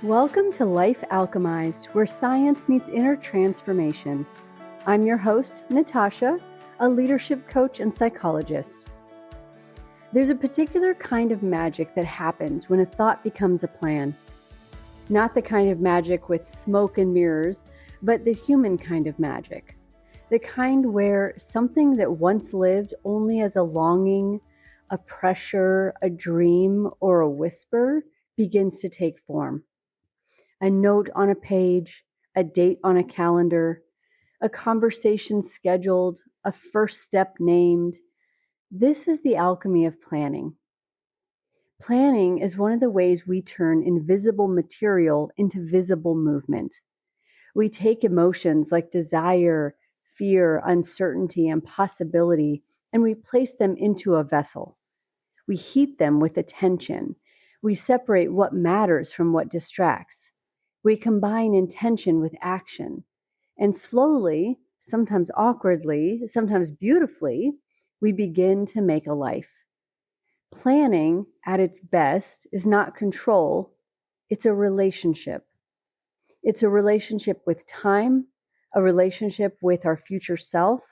Welcome to Life Alchemized, where science meets inner transformation. I'm your host, Natasha, a leadership coach and psychologist. There's a particular kind of magic that happens when a thought becomes a plan. Not the kind of magic with smoke and mirrors, but the human kind of magic. The kind where something that once lived only as a longing, a pressure, a dream, or a whisper begins to take form. A note on a page, a date on a calendar, a conversation scheduled, a first step named. This is the alchemy of planning. Planning is one of the ways we turn invisible material into visible movement. We take emotions like desire, fear, uncertainty, and possibility, and we place them into a vessel. We heat them with attention. We separate what matters from what distracts. We combine intention with action. And slowly, sometimes awkwardly, sometimes beautifully, we begin to make a life. Planning, at its best, is not control, it's a relationship. It's a relationship with time, a relationship with our future self,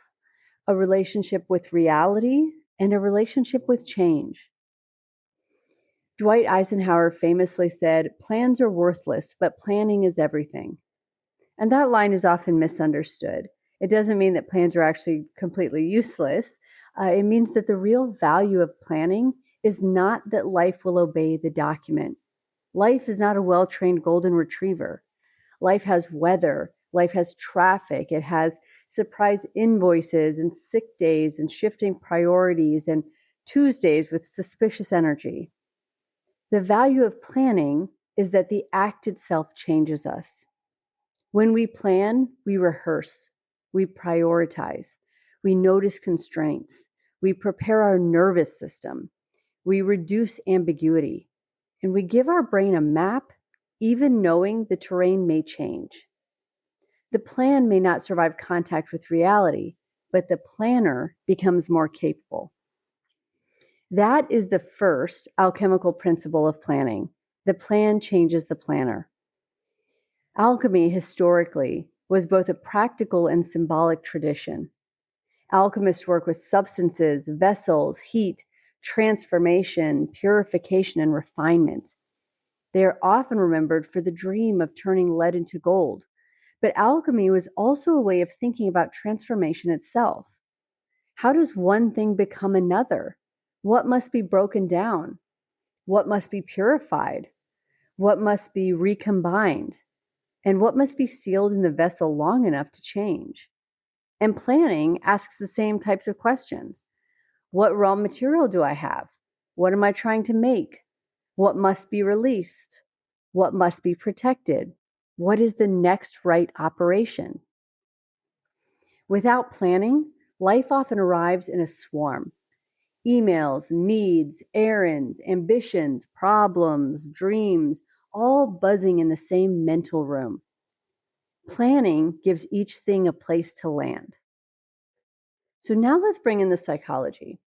a relationship with reality, and a relationship with change. Dwight Eisenhower famously said, "Plans are worthless, but planning is everything." And that line is often misunderstood. It doesn't mean that plans are actually completely useless. It means that the real value of planning is not that life will obey the document. Life is not a well-trained golden retriever. Life has weather, life has traffic, it has surprise invoices and sick days and shifting priorities and Tuesdays with suspicious energy. The value of planning is that the act itself changes us. When we plan, we rehearse, we prioritize, we notice constraints, we prepare our nervous system, we reduce ambiguity, and we give our brain a map, even knowing the terrain may change. The plan may not survive contact with reality, but the planner becomes more capable. That is the first alchemical principle of planning. The plan changes the planner. Alchemy, historically, was both a practical and symbolic tradition. Alchemists work with substances, vessels, heat, transformation, purification, and refinement. They are often remembered for the dream of turning lead into gold. But alchemy was also a way of thinking about transformation itself. How does one thing become another? What must be broken down? What must be purified? What must be recombined? And what must be sealed in the vessel long enough to change? And planning asks the same types of questions. What raw material do I have? What am I trying to make? What must be released? What must be protected? What is the next right operation? Without planning, life often arrives in a swarm. Emails, needs, errands, ambitions, problems, dreams, all buzzing in the same mental room. Planning gives each thing a place to land. So now let's bring in the psychology.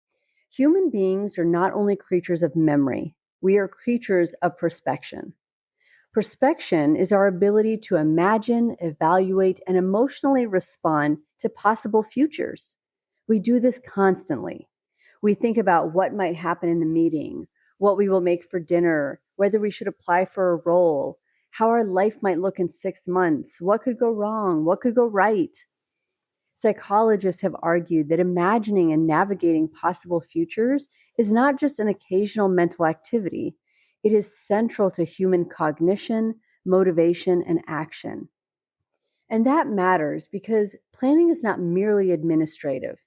Human beings are not only creatures of memory, we are creatures of prospection. Prospection is our ability to imagine, evaluate, and emotionally respond to possible futures. We do this constantly. We think about what might happen in the meeting, what we will make for dinner, whether we should apply for a role, how our life might look in 6 months, what could go wrong, what could go right. Psychologists have argued that imagining and navigating possible futures is not just an occasional mental activity, it is central to human cognition, motivation, and action. And that matters because planning is not merely administrative,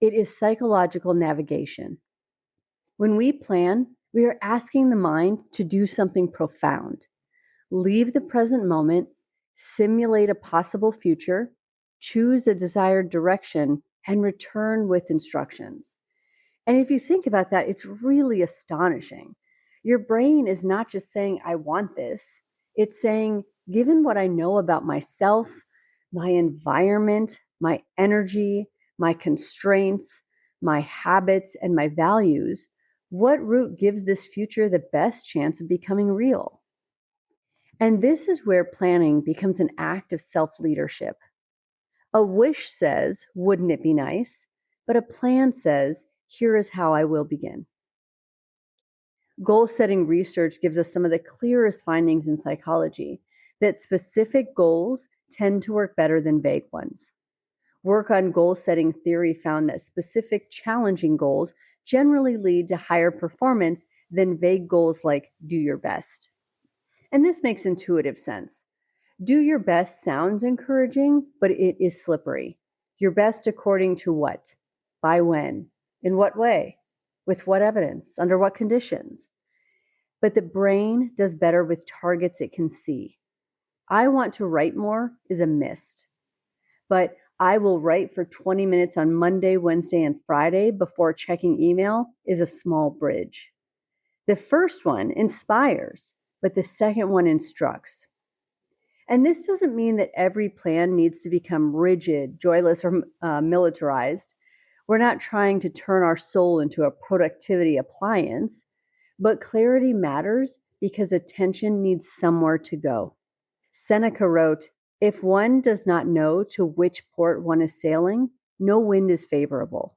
it is psychological navigation. When we plan, we are asking the mind to do something profound. Leave the present moment, simulate a possible future, choose a desired direction, and return with instructions. And if you think about that, it's really astonishing. Your brain is not just saying, "I want this." It's saying, given what I know about myself, my environment, my energy, my constraints, my habits, and my values, what route gives this future the best chance of becoming real? And this is where planning becomes an act of self-leadership. A wish says, wouldn't it be nice? But a plan says, here is how I will begin. Goal setting research gives us some of the clearest findings in psychology that specific goals tend to work better than vague ones. Work on goal setting theory found that specific challenging goals generally lead to higher performance than vague goals like do your best. And this makes intuitive sense. Do your best sounds encouraging, but it is slippery. Your best according to what? By when? In what way? With what evidence? Under what conditions? But the brain does better with targets it can see. I want to write more is a mist, but I will write for 20 minutes on Monday, Wednesday, and Friday before checking email is a small bridge. The first one inspires, but the second one instructs. And this doesn't mean that every plan needs to become rigid, joyless, or militarized. We're not trying to turn our soul into a productivity appliance, but clarity matters because attention needs somewhere to go. Seneca wrote, if one does not know to which port one is sailing, no wind is favorable.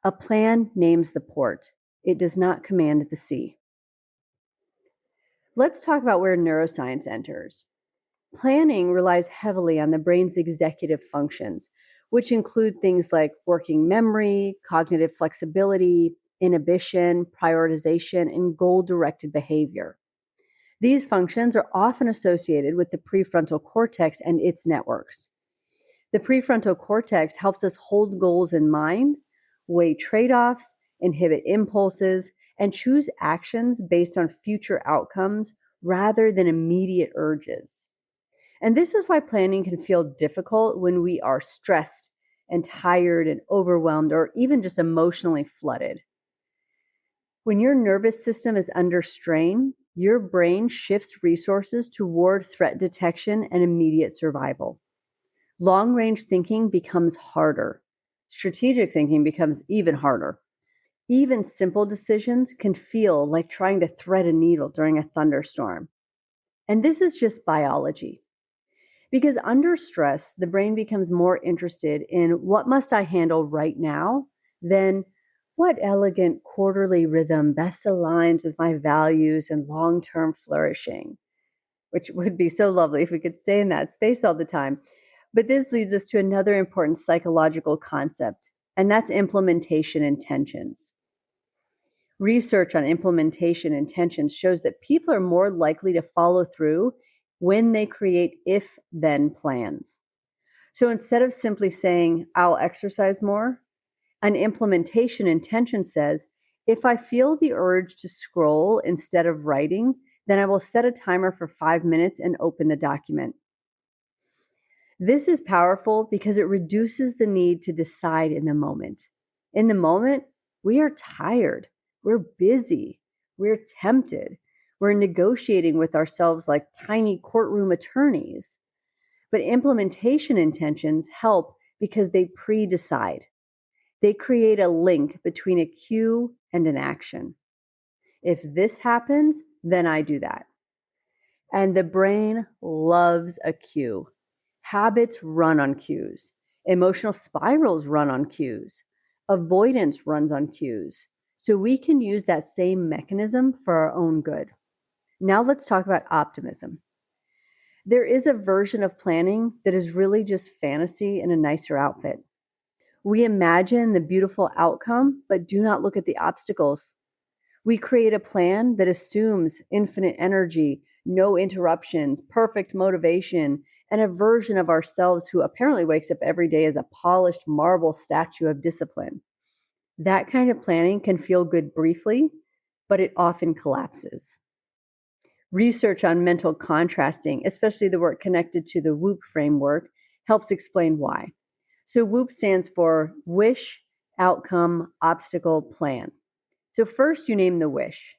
A plan names the port. It does not command the sea. Let's talk about where neuroscience enters. Planning relies heavily on the brain's executive functions, which include things like working memory, cognitive flexibility, inhibition, prioritization, and goal-directed behavior. These functions are often associated with the prefrontal cortex and its networks. The prefrontal cortex helps us hold goals in mind, weigh trade-offs, inhibit impulses, and choose actions based on future outcomes rather than immediate urges. And this is why planning can feel difficult when we are stressed and tired and overwhelmed or even just emotionally flooded. When your nervous system is under strain, your brain shifts resources toward threat detection and immediate survival. Long-range thinking becomes harder. Strategic thinking becomes even harder. Even simple decisions can feel like trying to thread a needle during a thunderstorm. And this is just biology. Because under stress, the brain becomes more interested in what must I handle right now than what elegant quarterly rhythm best aligns with my values and long-term flourishing, which would be so lovely if we could stay in that space all the time. But this leads us to another important psychological concept, and that's implementation intentions. Research on implementation intentions shows that people are more likely to follow through when they create if-then plans. So instead of simply saying, I'll exercise more, an implementation intention says, if I feel the urge to scroll instead of writing, then I will set a timer for 5 minutes and open the document. This is powerful because it reduces the need to decide in the moment. In the moment, we are tired, we're busy, we're tempted, we're negotiating with ourselves like tiny courtroom attorneys. But implementation intentions help because they pre-decide. They create a link between a cue and an action. If this happens, then I do that. And the brain loves a cue. Habits run on cues. Emotional spirals run on cues. Avoidance runs on cues. So we can use that same mechanism for our own good. Now let's talk about optimism. There is a version of planning that is really just fantasy in a nicer outfit. We imagine the beautiful outcome, but do not look at the obstacles. We create a plan that assumes infinite energy, no interruptions, perfect motivation, and a version of ourselves who apparently wakes up every day as a polished marble statue of discipline. That kind of planning can feel good briefly, but it often collapses. Research on mental contrasting, especially the work connected to the WOOP framework, helps explain why. So WOOP stands for wish, outcome, obstacle, plan. So first you name the wish.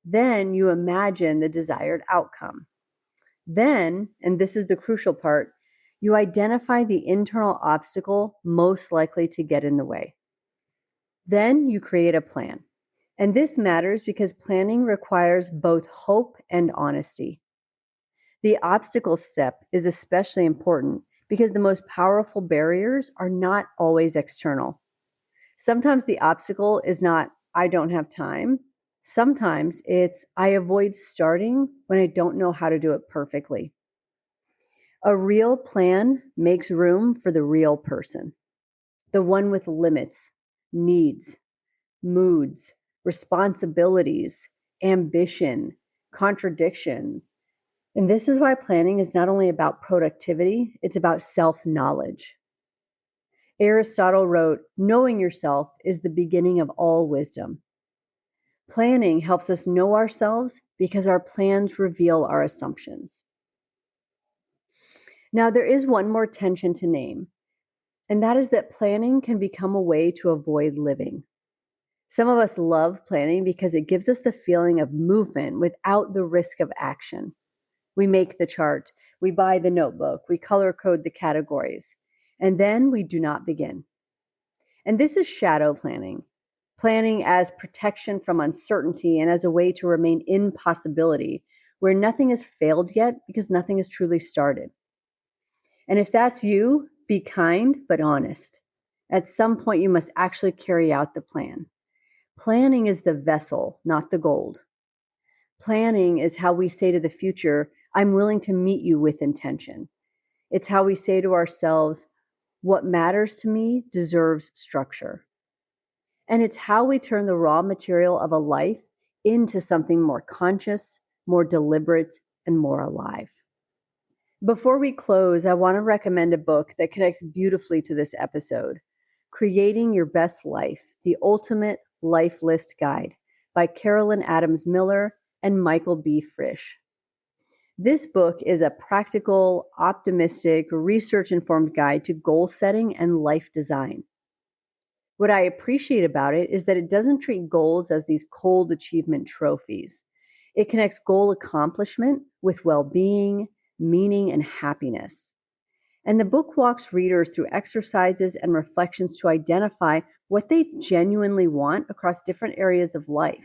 Then you imagine the desired outcome. Then, and this is the crucial part, you identify the internal obstacle most likely to get in the way. Then you create a plan. And this matters because planning requires both hope and honesty. The obstacle step is especially important because the most powerful barriers are not always external. Sometimes the obstacle is not, I don't have time. Sometimes it's, I avoid starting when I don't know how to do it perfectly. A real plan makes room for the real person, the one with limits, needs, moods, responsibilities, ambition, contradictions. And this is why planning is not only about productivity, it's about self-knowledge. Aristotle wrote, knowing yourself is the beginning of all wisdom. Planning helps us know ourselves because our plans reveal our assumptions. Now, there is one more tension to name, and that is that planning can become a way to avoid living. Some of us love planning because it gives us the feeling of movement without the risk of action. We make the chart, we buy the notebook, we color code the categories, and then we do not begin. And this is shadow planning. Planning as protection from uncertainty and as a way to remain in possibility, where nothing has failed yet because nothing has truly started. And if that's you, be kind but honest. At some point, you must actually carry out the plan. Planning is the vessel, not the gold. Planning is how we say to the future, I'm willing to meet you with intention. It's how we say to ourselves, what matters to me deserves structure. And it's how we turn the raw material of a life into something more conscious, more deliberate, and more alive. Before we close, I want to recommend a book that connects beautifully to this episode, Creating Your Best Life, The Ultimate Life List Guide by Carolyn Adams Miller and Michael B. Frisch. This book is a practical, optimistic, research-informed guide to goal setting and life design. What I appreciate about it is that it doesn't treat goals as these cold achievement trophies. It connects goal accomplishment with well-being, meaning, and happiness. And the book walks readers through exercises and reflections to identify what they genuinely want across different areas of life.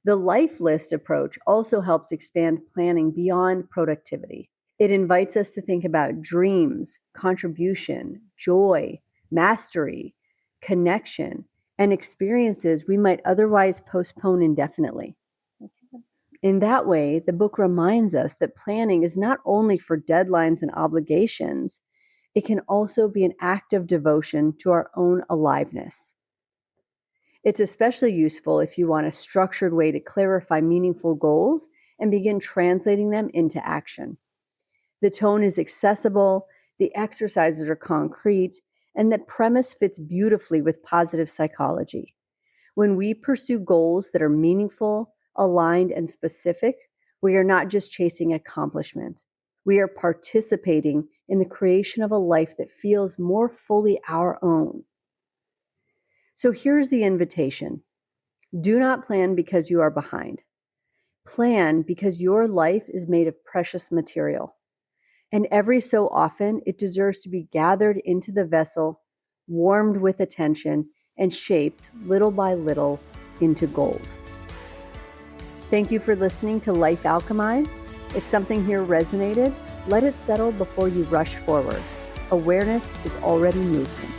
The life list approach also helps expand planning beyond productivity. It invites us to think about dreams, contribution, joy, mastery, connection, and experiences we might otherwise postpone indefinitely. In that way, the book reminds us that planning is not only for deadlines and obligations, it can also be an act of devotion to our own aliveness. It's especially useful if you want a structured way to clarify meaningful goals and begin translating them into action. The tone is accessible, the exercises are concrete, and the premise fits beautifully with positive psychology. When we pursue goals that are meaningful, aligned, and specific, we are not just chasing accomplishment. We are participating in the creation of a life that feels more fully our own. So here's the invitation. Do not plan because you are behind. Plan because your life is made of precious material. And every so often, it deserves to be gathered into the vessel, warmed with attention, and shaped little by little into gold. Thank you for listening to Life Alchemized. If something here resonated, let it settle before you rush forward. Awareness is already movement.